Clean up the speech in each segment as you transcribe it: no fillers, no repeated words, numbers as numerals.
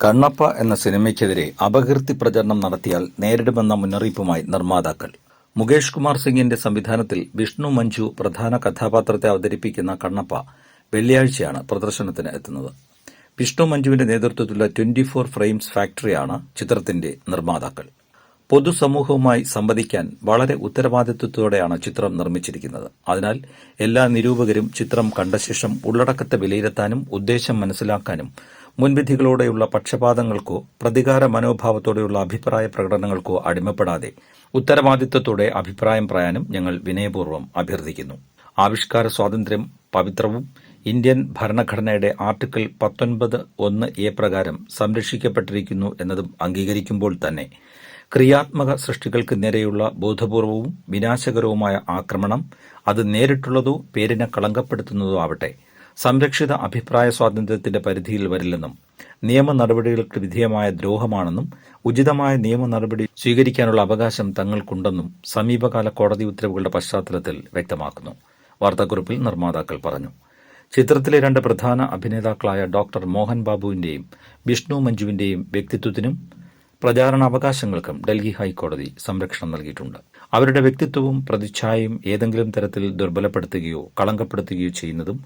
കണ്ണപ്പ എന്ന സിനിമയ്ക്കെതിരെ അപകീർത്തി പ്രചരണം നടത്തിയാൽ നേരിടുമെന്ന മുന്നറിയിപ്പുമായി നിർമ്മാതാക്കൾ. മുകേഷ് കുമാർ സിംഗിന്റെ സംവിധാനത്തിൽ വിഷ്ണു മഞ്ജു പ്രധാന കഥാപാത്രത്തെ അവതരിപ്പിക്കുന്ന കണ്ണപ്പ വെള്ളിയാഴ്ചയാണ് പ്രദർശനത്തിന് എത്തുന്നത്. വിഷ്ണു മഞ്ജുവിന്റെ നേതൃത്വത്തിലുള്ള 24 ഫ്രെയിംസ് ഫാക്ടറിയാണ് ചിത്രത്തിന്റെ നിർമ്മാതാക്കൾ. പൊതുസമൂഹവുമായി സംവദിക്കാൻ വളരെ ഉത്തരവാദിത്വത്തോടെയാണ് ചിത്രം നിർമ്മിച്ചിരിക്കുന്നത്. അതിനാൽ എല്ലാ നിരൂപകരും ചിത്രം കണ്ട ശേഷം ഉള്ളടക്കത്തെ വിലയിരുത്താനും ഉദ്ദേശം മനസ്സിലാക്കാനും മുൻവിധികളോടെയുള്ള പക്ഷപാതങ്ങൾക്കോ പ്രതികാര മനോഭാവത്തോടെയുള്ള അഭിപ്രായ പ്രകടനങ്ങൾക്കോ അടിമപ്പെടാതെ ഉത്തരവാദിത്വത്തോടെ അഭിപ്രായം പറയാനും ഞങ്ങൾ വിനയപൂർവ്വം അഭ്യർത്ഥിക്കുന്നു. ആവിഷ്കാര സ്വാതന്ത്ര്യം പവിത്രവും ഇന്ത്യൻ ഭരണഘടനയുടെ ആർട്ടിക്കിൾ 19(1)(a) പ്രകാരം സംരക്ഷിക്കപ്പെട്ടിരിക്കുന്നു എന്നതും അംഗീകരിക്കുമ്പോൾ തന്നെ ക്രിയാത്മക സൃഷ്ടികൾക്ക് നേരെയുള്ള ബോധപൂർവവും വിനാശകരവുമായ ആക്രമണം, അത് നേരിട്ടുള്ളതോ പേരിനെ കളങ്കപ്പെടുത്തുന്നതോ ആവട്ടെ, സംരക്ഷിത അഭിപ്രായ സ്വാതന്ത്ര്യത്തിന്റെ പരിധിയിൽ വരില്ലെന്നും നിയമ നടപടികൾക്ക് വിധേയമായ ദ്രോഹമാണെന്നും ഉചിതമായ നിയമ നടപടി സ്വീകരിക്കാനുള്ള അവകാശം തങ്ങൾക്കുണ്ടെന്നും സമീപകാല കോടതി ഉത്തരവുകളുടെ പശ്ചാത്തലത്തിൽ വ്യക്തമാക്കുന്നു. വാർത്താക്കുറിപ്പിൽ നിർമ്മാതാക്കൾ പറഞ്ഞു. ചിത്രത്തിലെ 2 പ്രധാന അഭിനേതാക്കളായ ഡോക്ടർ മോഹൻ ബാബുവിന്റെയും വിഷ്ണു മഞ്ജുവിന്റെയും വ്യക്തിത്വത്തിനും പ്രചാരണാവകാശങ്ങൾക്കും ഡൽഹി ഹൈക്കോടതി സംരക്ഷണം നൽകിയിട്ടുണ്ട്. അവരുടെ വ്യക്തിത്വവും പ്രതിച്ഛായയും ഏതെങ്കിലും തരത്തിൽ ദുർബലപ്പെടുത്തുകയോ കളങ്കപ്പെടുത്തുകയോ ചെയ്യുന്നതും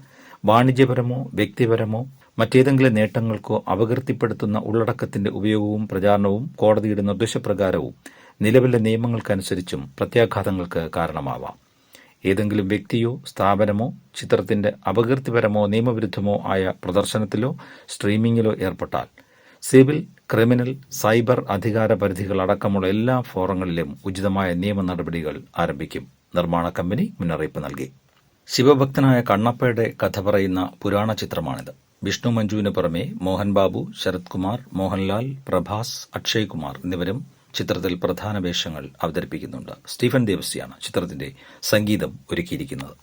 വാണിജ്യപരമോ വ്യക്തിപരമോ മറ്റേതെങ്കിലും നേട്ടങ്ങൾക്കോ അപകീർത്തിപ്പെടുത്തുന്ന ഉള്ളടക്കത്തിന്റെ ഉപയോഗവും പ്രചാരണവും കോടതിയുടെ നിർദ്ദേശപ്രകാരവും നിലവിലെ നിയമങ്ങൾക്കനുസരിച്ചും പ്രത്യാഘാതങ്ങൾക്ക് കാരണമാവാം. ഏതെങ്കിലും വ്യക്തിയോ സ്ഥാപനമോ ചിത്രത്തിന്റെ അപകീർത്തിപരമോ നിയമവിരുദ്ധമോ ആയ പ്രദർശനത്തിലോ സ്ട്രീമിംഗിലോ ഏർപ്പെട്ടാൽ സിവിൽ, ക്രിമിനൽ, സൈബർ അധികാര പരിധികൾ അടക്കമുള്ള എല്ലാ ഫോറങ്ങളിലും ഉചിതമായ നിയമ നടപടികൾ ആരംഭിക്കും. നിർമ്മാണ കമ്പനി മുന്നറിയിപ്പ് നൽകി. ശിവഭക്തനായ കണ്ണപ്പയുടെ കഥ പറയുന്ന പുരാണ ചിത്രമാണിത്. വിഷ്ണു മഞ്ജുവിന് പുറമെ മോഹൻ ബാബു, ശരത് കുമാർ, മോഹൻലാൽ, പ്രഭാസ്, അക്ഷയ് കുമാർ എന്നിവരും ചിത്രത്തിൽ പ്രധാന വേഷങ്ങൾ അവതരിപ്പിക്കുന്നുണ്ട്. സ്റ്റീഫൻ ദേവസിയാണ് ചിത്രത്തിന്റെ സംഗീതം ഒരുക്കിയിരിക്കുന്നത്.